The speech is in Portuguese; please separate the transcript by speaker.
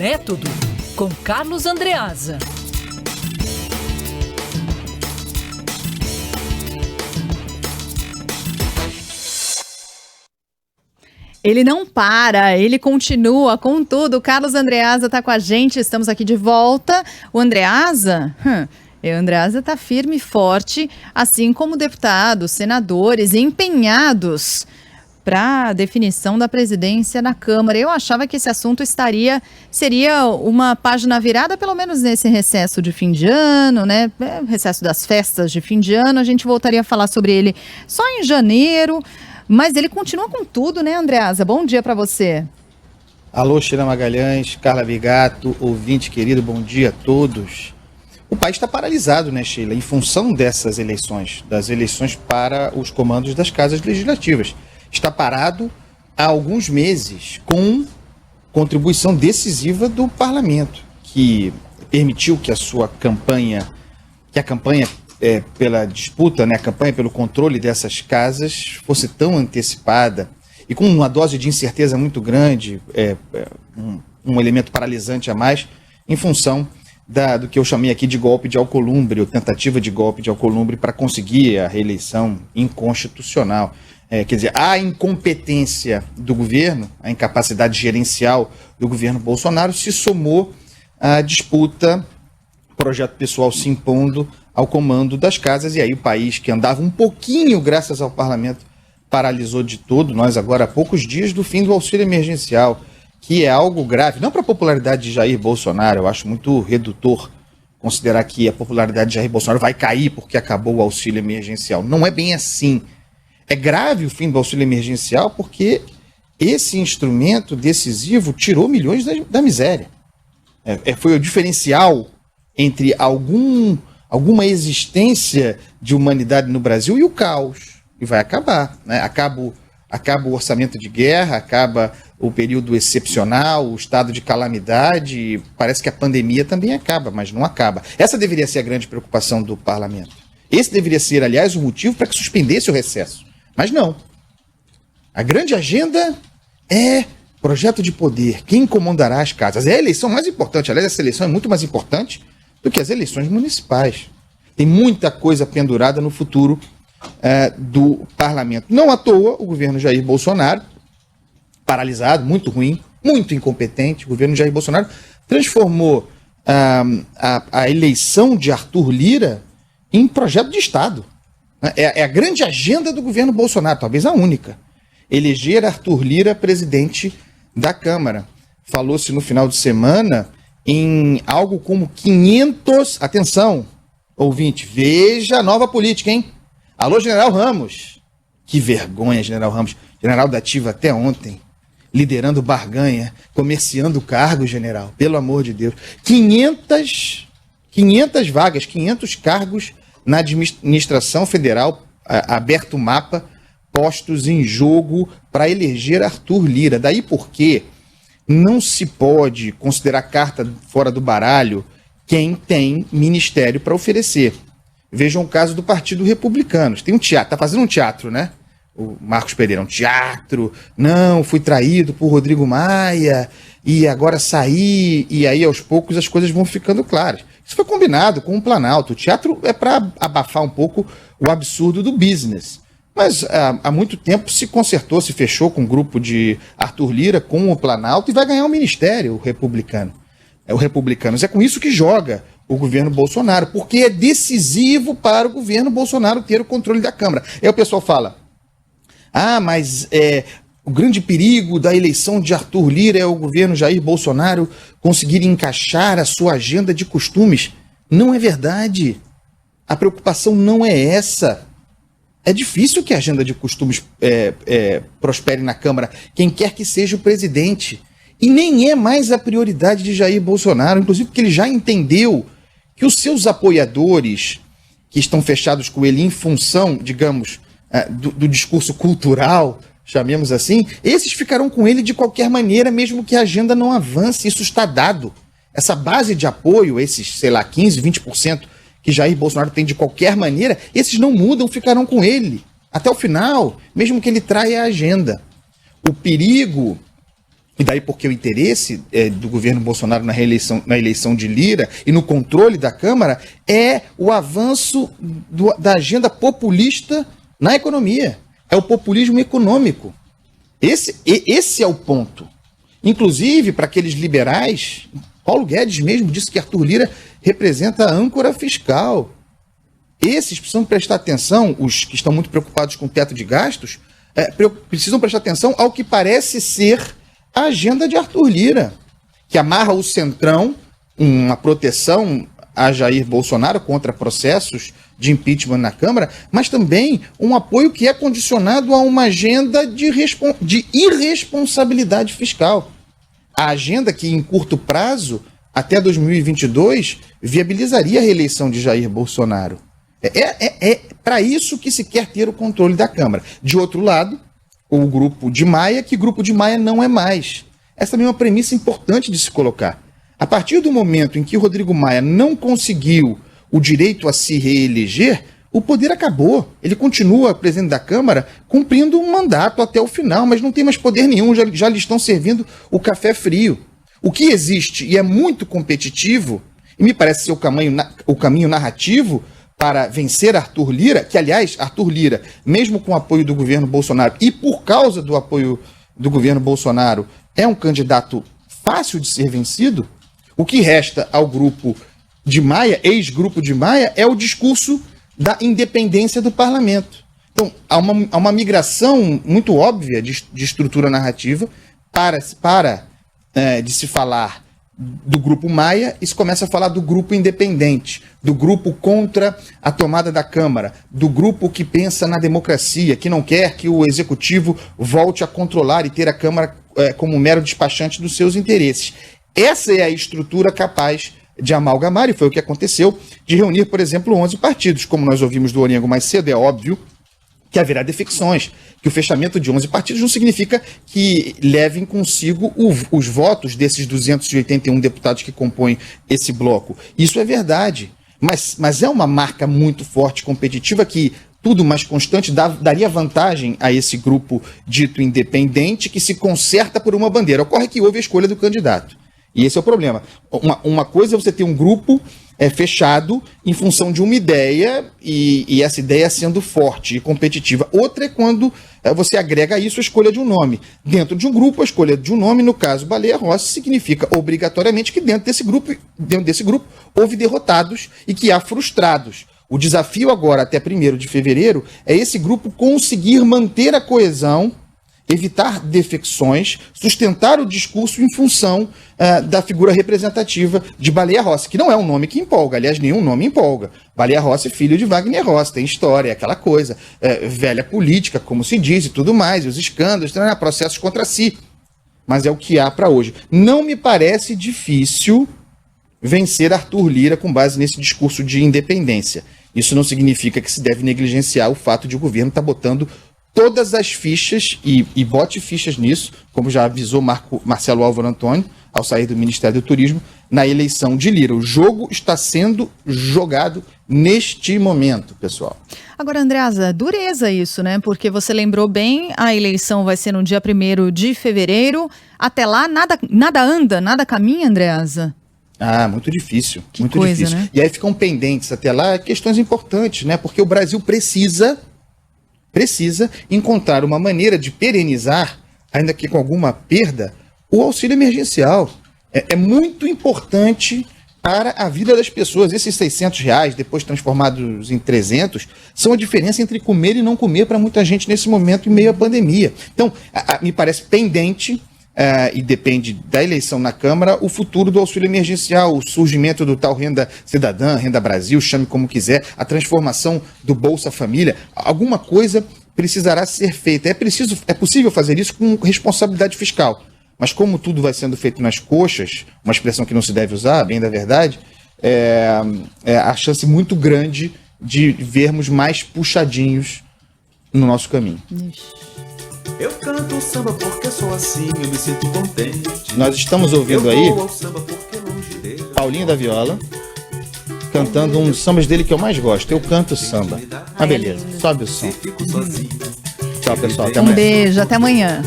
Speaker 1: Método, com Carlos Andreasa.
Speaker 2: Ele não para, ele continua com tudo. O Carlos Andreasa está com a gente, estamos aqui de volta. O Andreasa está firme e forte, assim como deputados, senadores empenhados para a definição da presidência na Câmara. Eu achava que esse assunto seria uma página virada, pelo menos nesse recesso de fim de ano, né? Recesso das festas de fim de ano. A gente voltaria a falar sobre ele só em janeiro. Mas ele continua com tudo, né, Andreasa? Bom dia para você.
Speaker 3: Alô, Sheila Magalhães, Carla Bigato, ouvinte querido, bom dia a todos. O país está paralisado, né, Sheila, em função dessas eleições, das eleições para os comandos das casas legislativas. Está parado há alguns meses com contribuição decisiva do parlamento, que permitiu que a campanha pela disputa, né, a campanha pelo controle dessas casas fosse tão antecipada e com uma dose de incerteza muito grande, um elemento paralisante a mais, em função do que eu chamei aqui de golpe de Alcolumbre, ou tentativa de golpe de Alcolumbre para conseguir a reeleição inconstitucional. Quer dizer, a incompetência do governo, a incapacidade gerencial do governo Bolsonaro se somou à disputa, projeto pessoal se impondo ao comando das casas, e aí o país, que andava um pouquinho graças ao parlamento, paralisou de todo. Nós agora há poucos dias do fim do auxílio emergencial, que é algo grave, não para a popularidade de Jair Bolsonaro. Eu acho muito redutor considerar que a popularidade de Jair Bolsonaro vai cair porque acabou o auxílio emergencial. Não é bem assim. É grave o fim do auxílio emergencial porque esse instrumento decisivo tirou milhões da miséria. Foi o diferencial entre alguma existência de humanidade no Brasil e o caos. E vai acabar, né? Acaba o orçamento de guerra, acaba o período excepcional, o estado de calamidade. Parece que a pandemia também acaba, mas não acaba. Essa deveria ser a grande preocupação do parlamento. Esse deveria ser, aliás, o motivo para que suspendesse o recesso. Mas não. A grande agenda é projeto de poder. Quem comandará as casas? É a eleição mais importante. Aliás, essa eleição é muito mais importante do que as eleições municipais. Tem muita coisa pendurada no futuro do parlamento. Não à toa, o governo Jair Bolsonaro, paralisado, muito ruim, muito incompetente, o governo Jair Bolsonaro transformou a eleição de Arthur Lira em projeto de Estado. É a grande agenda do governo Bolsonaro, talvez a única. Eleger Arthur Lira presidente da Câmara. Falou-se no final de semana em algo como 500... Atenção, ouvinte, veja a nova política, hein? Alô, General Ramos. Que vergonha, General Ramos. General da Ativa até ontem, liderando barganha, comerciando o cargo, general. Pelo amor de Deus. 500 vagas, 500 cargos na administração federal, aberto o mapa, postos em jogo para eleger Arthur Lira. Daí porque não se pode considerar carta fora do baralho quem tem ministério para oferecer. Vejam o caso do Partido Republicano. Tem um teatro, está fazendo um teatro, né? O Marcos Pereira, um teatro. Não, fui traído por Rodrigo Maia e agora saí. E aí, aos poucos, as coisas vão ficando claras. Isso foi combinado com o Planalto. O teatro é para abafar um pouco o absurdo do business. Mas há muito tempo se consertou, se fechou com o grupo de Arthur Lira, com o Planalto, e vai ganhar o ministério, o Republicanos. É com isso que joga o governo Bolsonaro, porque é decisivo para o governo Bolsonaro ter o controle da Câmara. Aí o pessoal fala, mas o grande perigo da eleição de Arthur Lira é o governo Jair Bolsonaro conseguir encaixar a sua agenda de costumes. Não é verdade. A preocupação não é essa. É difícil que a agenda de costumes prospere na Câmara, quem quer que seja o presidente. E nem é mais a prioridade de Jair Bolsonaro, inclusive porque ele já entendeu que os seus apoiadores, que estão fechados com ele em função, digamos, do discurso cultural, chamemos assim, esses ficarão com ele de qualquer maneira, mesmo que a agenda não avance. Isso está dado. Essa base de apoio, esses, 15%, 20%, que Jair Bolsonaro tem de qualquer maneira, esses não mudam, ficarão com ele até o final, mesmo que ele traia a agenda. O perigo e daí porque o interesse do governo Bolsonaro na eleição de Lira e no controle da Câmara é o avanço da agenda populista na economia. É o populismo econômico. Esse é o ponto. Inclusive, para aqueles liberais, Paulo Guedes mesmo disse que Arthur Lira representa a âncora fiscal. Esses precisam prestar atenção, os que estão muito preocupados com o teto de gastos, precisam prestar atenção ao que parece ser a agenda de Arthur Lira, que amarra o Centrão, uma proteção a Jair Bolsonaro contra processos de impeachment na Câmara, mas também um apoio que é condicionado a uma agenda de irresponsabilidade fiscal. A agenda que, em curto prazo, até 2022, viabilizaria a reeleição de Jair Bolsonaro. É para isso que se quer ter o controle da Câmara. De outro lado, o grupo de Maia, que grupo de Maia não é mais. Essa também é uma premissa importante de se colocar. A partir do momento em que o Rodrigo Maia não conseguiu o direito a se reeleger, o poder acabou. Ele continua presidente da Câmara cumprindo um mandato até o final, mas não tem mais poder nenhum, já lhe estão servindo o café frio. O que existe, e é muito competitivo, e me parece ser o caminho narrativo para vencer Arthur Lira, que, aliás, Arthur Lira, mesmo com o apoio do governo Bolsonaro e por causa do apoio do governo Bolsonaro, é um candidato fácil de ser vencido. O que resta ao grupo de Maia, ex-grupo de Maia, é o discurso da independência do parlamento. Então, há uma migração muito óbvia de estrutura narrativa de se falar do grupo Maia e se começa a falar do grupo independente, do grupo contra a tomada da Câmara, do grupo que pensa na democracia, que não quer que o Executivo volte a controlar e ter a Câmara como mero despachante dos seus interesses. Essa é a estrutura capaz de amalgamar, e foi o que aconteceu, de reunir, por exemplo, 11 partidos. Como nós ouvimos do Orengo mais cedo, é óbvio que haverá defecções, que o fechamento de 11 partidos não significa que levem consigo os votos desses 281 deputados que compõem esse bloco. Isso é verdade, mas é uma marca muito forte, competitiva, que tudo mais constante daria vantagem a esse grupo dito independente que se concerta por uma bandeira. Ocorre que houve a escolha do candidato. E esse é o problema. Uma coisa é você ter um grupo fechado em função de uma ideia e essa ideia sendo forte e competitiva. Outra é quando você agrega a isso a escolha de um nome. Dentro de um grupo, a escolha de um nome, no caso Baleia Rossi, significa obrigatoriamente que dentro desse grupo houve derrotados e que há frustrados. O desafio agora, até 1º de fevereiro, é esse grupo conseguir manter a coesão, evitar defecções, sustentar o discurso em função da figura representativa de Baleia Rossi, que não é um nome que empolga, aliás, nenhum nome empolga. Baleia Rossi é filho de Wagner Rossi, tem história, aquela coisa, velha política, como se diz, e tudo mais, e os escândalos, processos contra si. Mas é o que há para hoje. Não me parece difícil vencer Arthur Lira com base nesse discurso de independência. Isso não significa que se deve negligenciar o fato de o governo estar botando todas as fichas, e bote fichas nisso, como já avisou Marcelo Álvaro Antônio, ao sair do Ministério do Turismo, na eleição de Lira. O jogo está sendo jogado neste momento, pessoal.
Speaker 2: Agora, Andreasa, dureza isso, né? Porque você lembrou bem, a eleição vai ser no dia 1º de fevereiro. Até lá, nada caminha, Andreasa?
Speaker 3: Muito difícil.
Speaker 2: Que
Speaker 3: muito
Speaker 2: coisa,
Speaker 3: difícil.
Speaker 2: Né?
Speaker 3: E aí ficam pendentes até lá questões importantes, né? Porque o Brasil precisa encontrar uma maneira de perenizar, ainda que com alguma perda, o auxílio emergencial. É muito importante para a vida das pessoas. Esses R$600, depois transformados em 300, são a diferença entre comer e não comer para muita gente nesse momento em meio à pandemia. Então, me parece pendente, e depende da eleição na Câmara, o futuro do auxílio emergencial, o surgimento do tal Renda Cidadã, Renda Brasil, chame como quiser, a transformação do Bolsa Família. Alguma coisa precisará ser feita. É possível fazer isso com responsabilidade fiscal. Mas como tudo vai sendo feito nas coxas, uma expressão que não se deve usar, bem da verdade, a chance muito grande de vermos mais puxadinhos no nosso caminho.
Speaker 4: Eu canto samba porque sou assim, eu me sinto contente.
Speaker 3: Nós estamos ouvindo aí Paulinho da Viola cantando um dos sambas dele que eu mais gosto. Eu canto samba. Beleza, sobe o som. Tchau, pessoal, até amanhã.
Speaker 2: Um beijo, até amanhã.